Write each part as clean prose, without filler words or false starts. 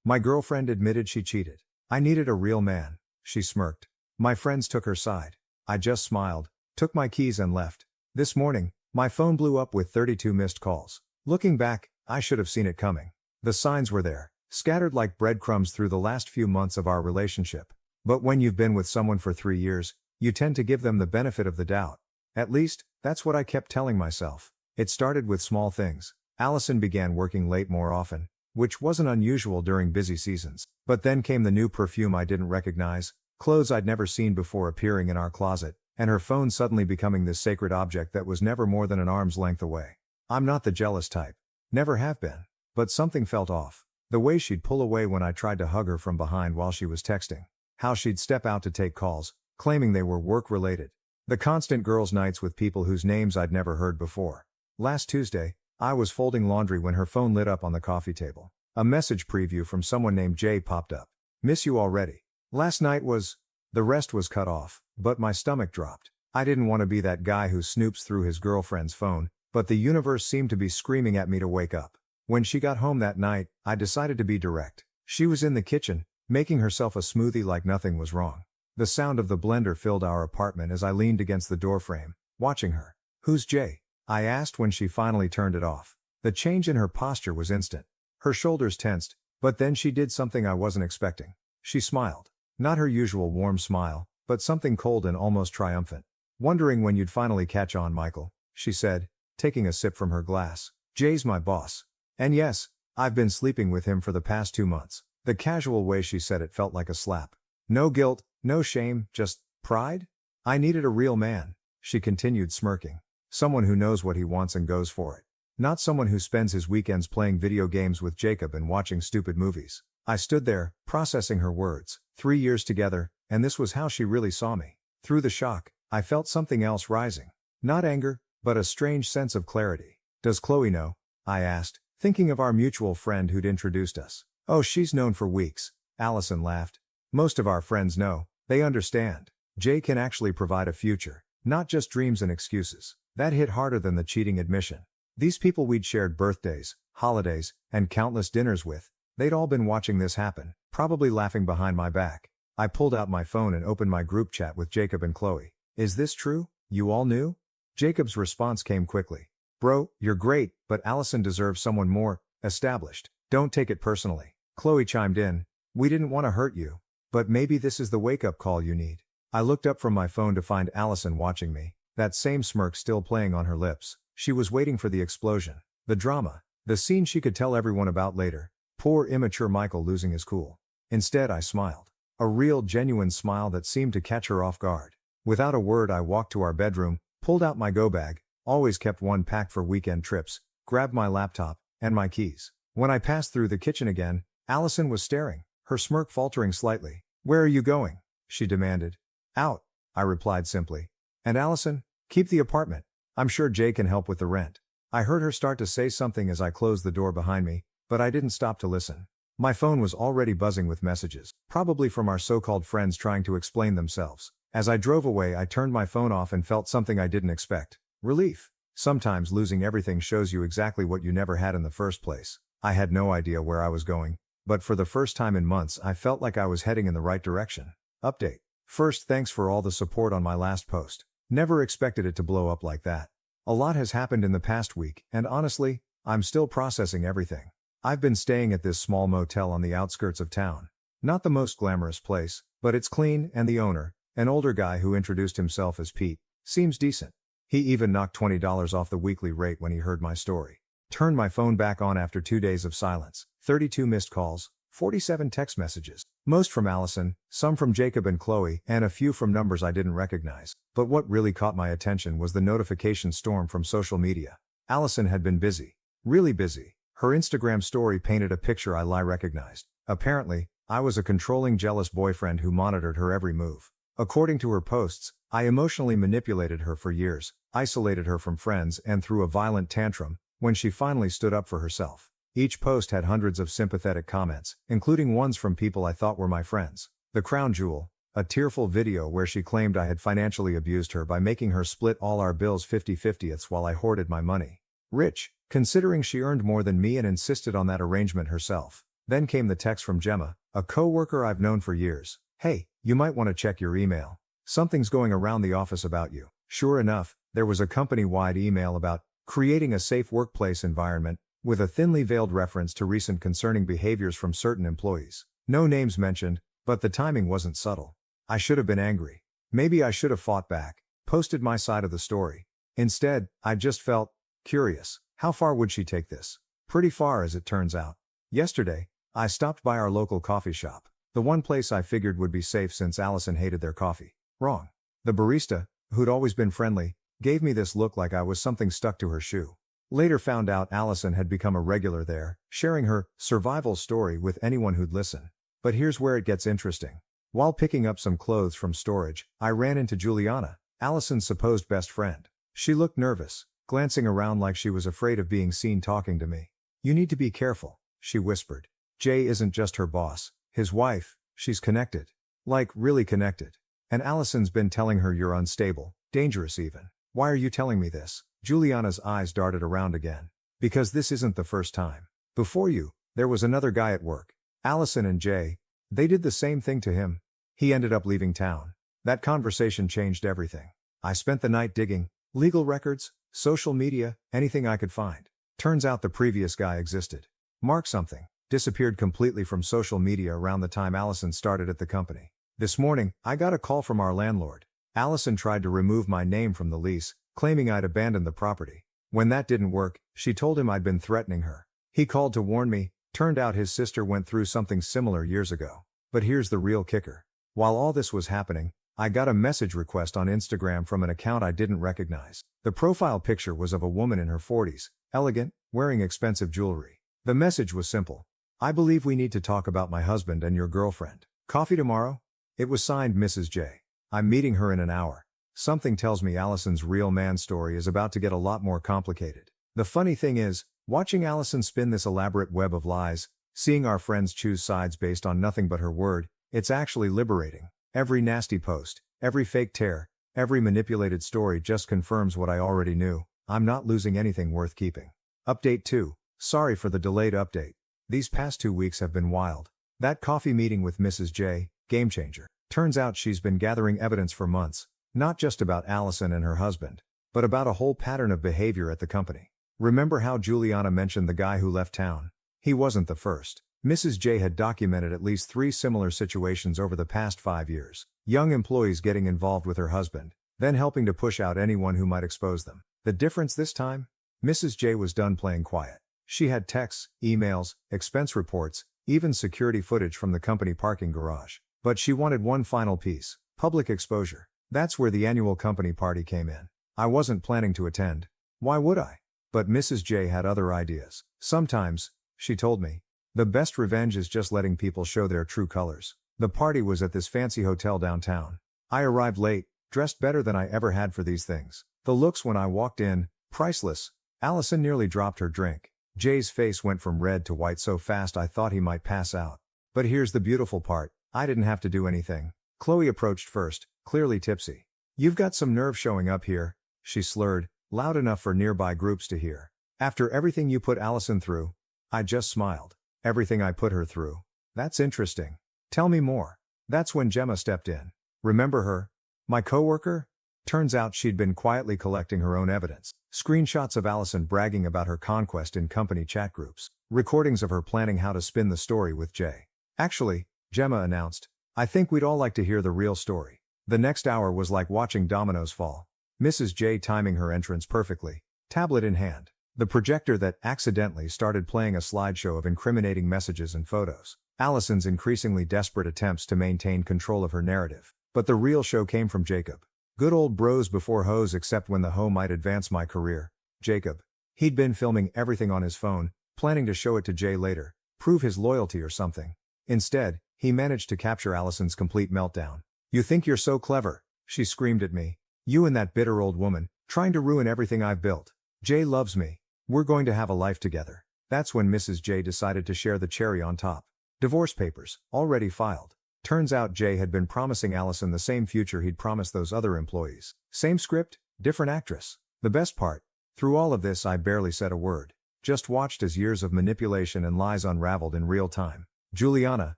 My girlfriend admitted she cheated. I needed a real man. She smirked. My friends took her side. I just smiled, took my keys and left. This morning, my phone blew up with 32 missed calls. Looking back, I should have seen it coming. The signs were there, scattered like breadcrumbs through the last few months of our relationship. But when you've been with someone for 3 years, you tend to give them the benefit of the doubt. At least, that's what I kept telling myself. It started with small things. Allison began working late more often, which wasn't unusual during busy seasons. But then came the new perfume I didn't recognize, clothes I'd never seen before appearing in our closet, and her phone suddenly becoming this sacred object that was never more than an arm's length away. I'm not the jealous type. Never have been. But something felt off. The way she'd pull away when I tried to hug her from behind while she was texting. How she'd step out to take calls, claiming they were work-related. The constant girls' nights with people whose names I'd never heard before. Last Tuesday, I was folding laundry when her phone lit up on the coffee table. A message preview from someone named Jay popped up. Miss you already. Last night was... The rest was cut off, but my stomach dropped. I didn't want to be that guy who snoops through his girlfriend's phone, but the universe seemed to be screaming at me to wake up. When she got home that night, I decided to be direct. She was in the kitchen, making herself a smoothie like nothing was wrong. The sound of the blender filled our apartment as I leaned against the doorframe, watching her. Who's Jay? I asked when she finally turned it off. The change in her posture was instant. Her shoulders tensed, but then she did something I wasn't expecting. She smiled. Not her usual warm smile, but something cold and almost triumphant. Wondering when you'd finally catch on, Michael, she said, taking a sip from her glass. Jay's my boss. And yes, I've been sleeping with him for the past 2 months. The casual way she said it felt like a slap. No guilt, no shame, just pride? I needed a real man, she continued smirking. Someone who knows what he wants and goes for it. Not someone who spends his weekends playing video games with Jacob and watching stupid movies. I stood there, processing her words. 3 years together, and this was how she really saw me. Through the shock, I felt something else rising. Not anger, but a strange sense of clarity. Does Chloe know? I asked, thinking of our mutual friend who'd introduced us. Oh, she's known for weeks, Allison laughed. Most of our friends know. They understand. Jay can actually provide a future, not just dreams and excuses. That hit harder than the cheating admission. These people we'd shared birthdays, holidays, and countless dinners with, they'd all been watching this happen, probably laughing behind my back. I pulled out my phone and opened my group chat with Jacob and Chloe. Is this true? You all knew? Jacob's response came quickly. Bro, you're great, but Allison deserves someone more established. Don't take it personally. Chloe chimed in. We didn't want to hurt you. But maybe this is the wake-up call you need. I looked up from my phone to find Allison watching me, that same smirk still playing on her lips. She was waiting for the explosion, the drama, the scene she could tell everyone about later. Poor immature Michael losing his cool. Instead I smiled. A real genuine smile that seemed to catch her off guard. Without a word I walked to our bedroom, pulled out my go bag, always kept one packed for weekend trips, grabbed my laptop, and my keys. When I passed through the kitchen again, Allison was staring, her smirk faltering slightly. Where are you going? She demanded. Out, I replied simply. And Allison, keep the apartment. I'm sure Jay can help with the rent. I heard her start to say something as I closed the door behind me, but I didn't stop to listen. My phone was already buzzing with messages, probably from our so-called friends trying to explain themselves. As I drove away, I turned my phone off and felt something I didn't expect. Relief. Sometimes losing everything shows you exactly what you never had in the first place. I had no idea where I was going, but for the first time in months I felt like I was heading in the right direction. Update. First, thanks for all the support on my last post. Never expected it to blow up like that. A lot has happened in the past week, and honestly, I'm still processing everything. I've been staying at this small motel on the outskirts of town. Not the most glamorous place, but it's clean, and the owner, an older guy who introduced himself as Pete, seems decent. He even knocked $20 off the weekly rate when he heard my story. Turned my phone back on after 2 days of silence. 32 missed calls, 47 text messages. Most from Allison, some from Jacob and Chloe, and a few from numbers I didn't recognize. But what really caught my attention was the notification storm from social media. Allison had been busy. Really busy. Her Instagram story painted a picture I recognized. Apparently, I was a controlling, jealous boyfriend who monitored her every move. According to her posts, I emotionally manipulated her for years, isolated her from friends, and threw a violent tantrum when she finally stood up for herself. Each post had hundreds of sympathetic comments, including ones from people I thought were my friends. The crown jewel, a tearful video where she claimed I had financially abused her by making her split all our bills 50/50 while I hoarded my money. Rich, considering she earned more than me and insisted on that arrangement herself. Then came the text from Gemma, a co-worker I've known for years. "Hey, you might want to check your email. Something's going around the office about you." Sure enough, there was a company-wide email about creating a safe workplace environment, with a thinly veiled reference to recent concerning behaviors from certain employees. No names mentioned, but the timing wasn't subtle. I should have been angry. Maybe I should have fought back, posted my side of the story. Instead, I just felt curious. How far would she take this? Pretty far, as it turns out. Yesterday, I stopped by our local coffee shop, the one place I figured would be safe since Allison hated their coffee. Wrong. The barista, who'd always been friendly, gave me this look like I was something stuck to her shoe. Later found out Allison had become a regular there, sharing her survival story with anyone who'd listen. But here's where it gets interesting. While picking up some clothes from storage, I ran into Juliana, Allison's supposed best friend. She looked nervous, glancing around like she was afraid of being seen talking to me. "You need to be careful," she whispered. "Jay isn't just her boss, his wife, she's connected. Like, really connected. And Allison's been telling her you're unstable, dangerous even." "Why are you telling me this?" Juliana's eyes darted around again. "Because this isn't the first time. Before you, there was another guy at work. Allison and Jay, they did the same thing to him. He ended up leaving town. That conversation changed everything. I spent the night digging, legal records, social media, anything I could find. Turns out the previous guy existed. Mark something, disappeared completely from social media around the time Allison started at the company. This morning, I got a call from our landlord. Allison tried to remove my name from the lease, claiming I'd abandoned the property. When that didn't work, she told him I'd been threatening her. He called to warn me. Turned out his sister went through something similar years ago. But here's the real kicker. While all this was happening, I got a message request on Instagram from an account I didn't recognize. The profile picture was of a woman in her 40s, elegant, wearing expensive jewelry. The message was simple. "I believe we need to talk about my husband and your girlfriend. Coffee tomorrow?" It was signed Mrs. J. "I'm meeting her in an hour." Something tells me Allison's real man story is about to get a lot more complicated. The funny thing is, watching Allison spin this elaborate web of lies, seeing our friends choose sides based on nothing but her word, it's actually liberating. Every nasty post, every fake tear, every manipulated story just confirms what I already knew. I'm not losing anything worth keeping. Update 2. Sorry for the delayed update. These past 2 weeks have been wild. That coffee meeting with Mrs. J, game changer. Turns out she's been gathering evidence for months, not just about Allison and her husband, but about a whole pattern of behavior at the company. Remember how Juliana mentioned the guy who left town? He wasn't the first. Mrs. J had documented at least 3 similar situations over the past 5 years. Young employees getting involved with her husband, then helping to push out anyone who might expose them. The difference this time? Mrs. J was done playing quiet. She had texts, emails, expense reports, even security footage from the company parking garage. But she wanted one final piece: public exposure. That's where the annual company party came in. I wasn't planning to attend. Why would I? But Mrs. J had other ideas. Sometimes, she told me, the best revenge is just letting people show their true colors. The party was at this fancy hotel downtown. I arrived late, dressed better than I ever had for these things. The looks when I walked in, priceless. Allison nearly dropped her drink. Jay's face went from red to white so fast I thought he might pass out. But here's the beautiful part. I didn't have to do anything. Chloe approached first, clearly tipsy. "You've got some nerve showing up here," she slurred, loud enough for nearby groups to hear. "After everything you put Allison through." I just smiled. "Everything I put her through? That's interesting. Tell me more." That's when Gemma stepped in. Remember her? My coworker? Turns out she'd been quietly collecting her own evidence. Screenshots of Allison bragging about her conquest in company chat groups. Recordings of her planning how to spin the story with Jay. "Actually," Gemma announced, "I think we'd all like to hear the real story." The next hour was like watching dominoes fall. Mrs. J timing her entrance perfectly, tablet in hand. The projector that accidentally started playing a slideshow of incriminating messages and photos. Allison's increasingly desperate attempts to maintain control of her narrative. But the real show came from Jacob. Good old bros before hoes, except when the hoe might advance my career. Jacob. He'd been filming everything on his phone, planning to show it to Jay later, prove his loyalty or something. Instead, he managed to capture Allison's complete meltdown. "You think you're so clever," she screamed at me. "You and that bitter old woman, trying to ruin everything I've built. Jay loves me. We're going to have a life together." That's when Mrs. J decided to share the cherry on top. Divorce papers, already filed. Turns out Jay had been promising Allison the same future he'd promised those other employees. Same script, different actress. The best part, through all of this I barely said a word. Just watched as years of manipulation and lies unraveled in real time. Juliana,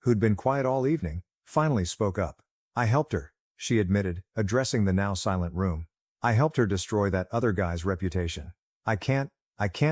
who'd been quiet all evening, finally spoke up. I helped her, she admitted, addressing the now silent room. I helped her destroy that other guy's reputation. I can't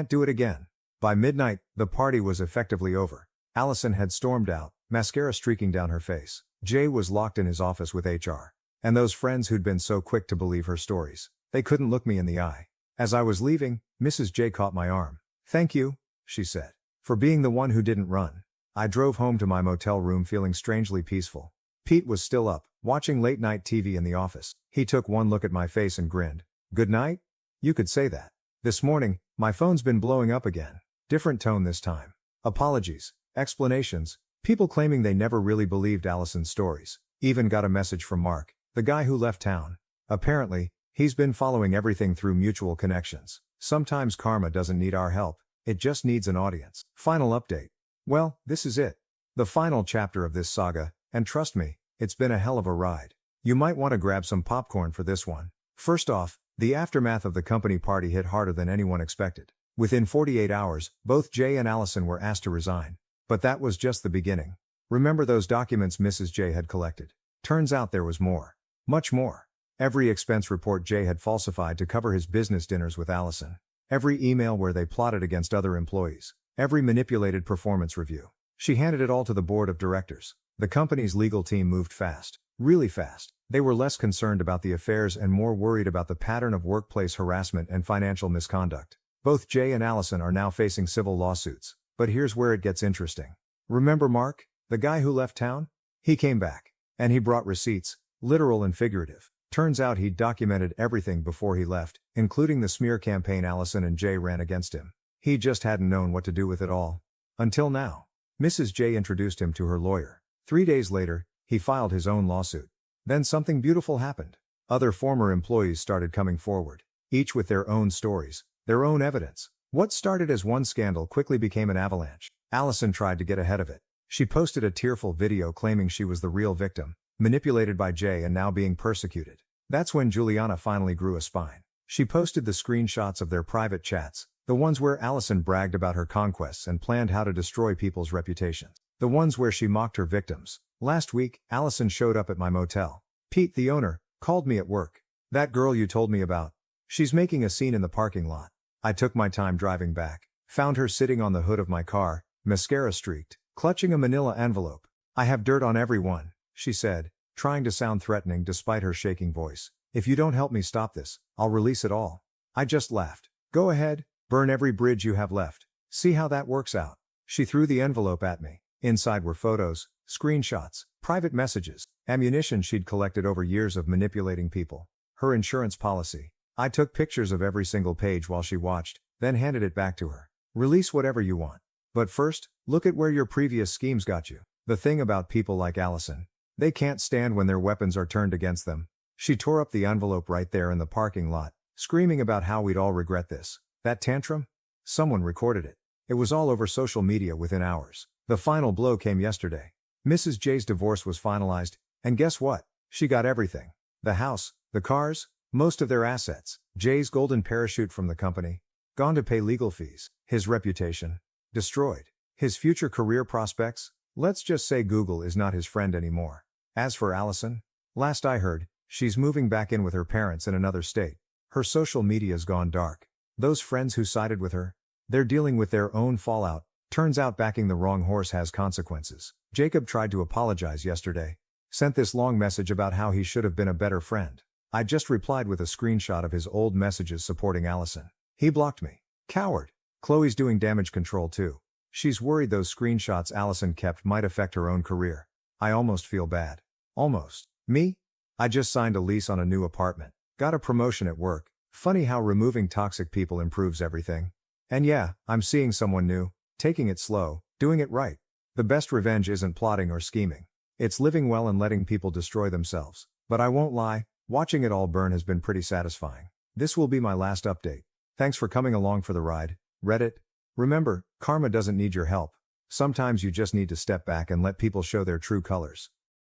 do it again. By midnight, the party was effectively over. Allison had stormed out, mascara streaking down her face. Jay was locked in his office with HR. And those friends who'd been so quick to believe her stories. They couldn't look me in the eye. As I was leaving, Mrs. J caught my arm. Thank you, she said, for being the one who didn't run. I drove home to my motel room feeling strangely peaceful. Pete was still up, watching late-night TV in the office. He took one look at my face and grinned. Good night? You could say that. This morning, my phone's been blowing up again. Different tone this time. Apologies, explanations, people claiming they never really believed Allison's stories. Even got a message from Mark, the guy who left town. Apparently, he's been following everything through mutual connections. Sometimes karma doesn't need our help, it just needs an audience. Final update. Well, this is it. The final chapter of this saga, and trust me, it's been a hell of a ride. You might want to grab some popcorn for this one. First off, the aftermath of the company party hit harder than anyone expected. Within 48 hours, both Jay and Allison were asked to resign. But that was just the beginning. Remember those documents Mrs. J had collected? Turns out there was more. Much more. Every expense report Jay had falsified to cover his business dinners with Allison. Every email where they plotted against other employees. Every manipulated performance review. She handed it all to the board of directors. The company's legal team moved fast. Really fast. They were less concerned about the affairs and more worried about the pattern of workplace harassment and financial misconduct. Both Jay and Allison are now facing civil lawsuits. But here's where it gets interesting. Remember Mark, the guy who left town? He came back. And he brought receipts, literal and figurative. Turns out he'd documented everything before he left, including the smear campaign Allison and Jay ran against him. He just hadn't known what to do with it all. Until now. Mrs. J introduced him to her lawyer. 3 days later, he filed his own lawsuit. Then something beautiful happened. Other former employees started coming forward, each with their own stories, their own evidence. What started as one scandal quickly became an avalanche. Allison tried to get ahead of it. She posted a tearful video claiming she was the real victim, manipulated by Jay and now being persecuted. That's when Juliana finally grew a spine. She posted the screenshots of their private chats, the ones where Allison bragged about her conquests and planned how to destroy people's reputations. The ones where she mocked her victims. Last week, Allison showed up at my motel. Pete, the owner, called me at work. That girl you told me about. She's making a scene in the parking lot. I took my time driving back. Found her sitting on the hood of my car, mascara streaked, clutching a manila envelope. I have dirt on everyone, she said, trying to sound threatening despite her shaking voice. If you don't help me stop this, I'll release it all. I just laughed. Go ahead, burn every bridge you have left. See how that works out. She threw the envelope at me. Inside were photos, screenshots, private messages, ammunition she'd collected over years of manipulating people. Her insurance policy. I took pictures of every single page while she watched, then handed it back to her. Release whatever you want. But first, look at where your previous schemes got you. The thing about people like Allison. They can't stand when their weapons are turned against them. She tore up the envelope right there in the parking lot, screaming about how we'd all regret this. That tantrum? Someone recorded it. It was all over social media within hours. The final blow came yesterday. Mrs. J's divorce was finalized, and guess what? She got everything. The house, the cars, most of their assets, Jay's golden parachute from the company, gone to pay legal fees, his reputation, destroyed, his future career prospects. Let's just say Google is not his friend anymore. As for Allison, last I heard, she's moving back in with her parents in another state. Her social media's gone dark. Those friends who sided with her, they're dealing with their own fallout. Turns out backing the wrong horse has consequences. Jacob tried to apologize yesterday. Sent this long message about how he should have been a better friend. I just replied with a screenshot of his old messages supporting Allison. He blocked me. Coward. Chloe's doing damage control too. She's worried those screenshots Allison kept might affect her own career. I almost feel bad. Almost. Me? I just signed a lease on a new apartment. Got a promotion at work. Funny how removing toxic people improves everything. And yeah, I'm seeing someone new. Taking it slow, doing it right. The best revenge isn't plotting or scheming. It's living well and letting people destroy themselves. But I won't lie, watching it all burn has been pretty satisfying. This will be my last update. Thanks for coming along for the ride, Reddit. Remember, karma doesn't need your help. Sometimes you just need to step back and let people show their true colors.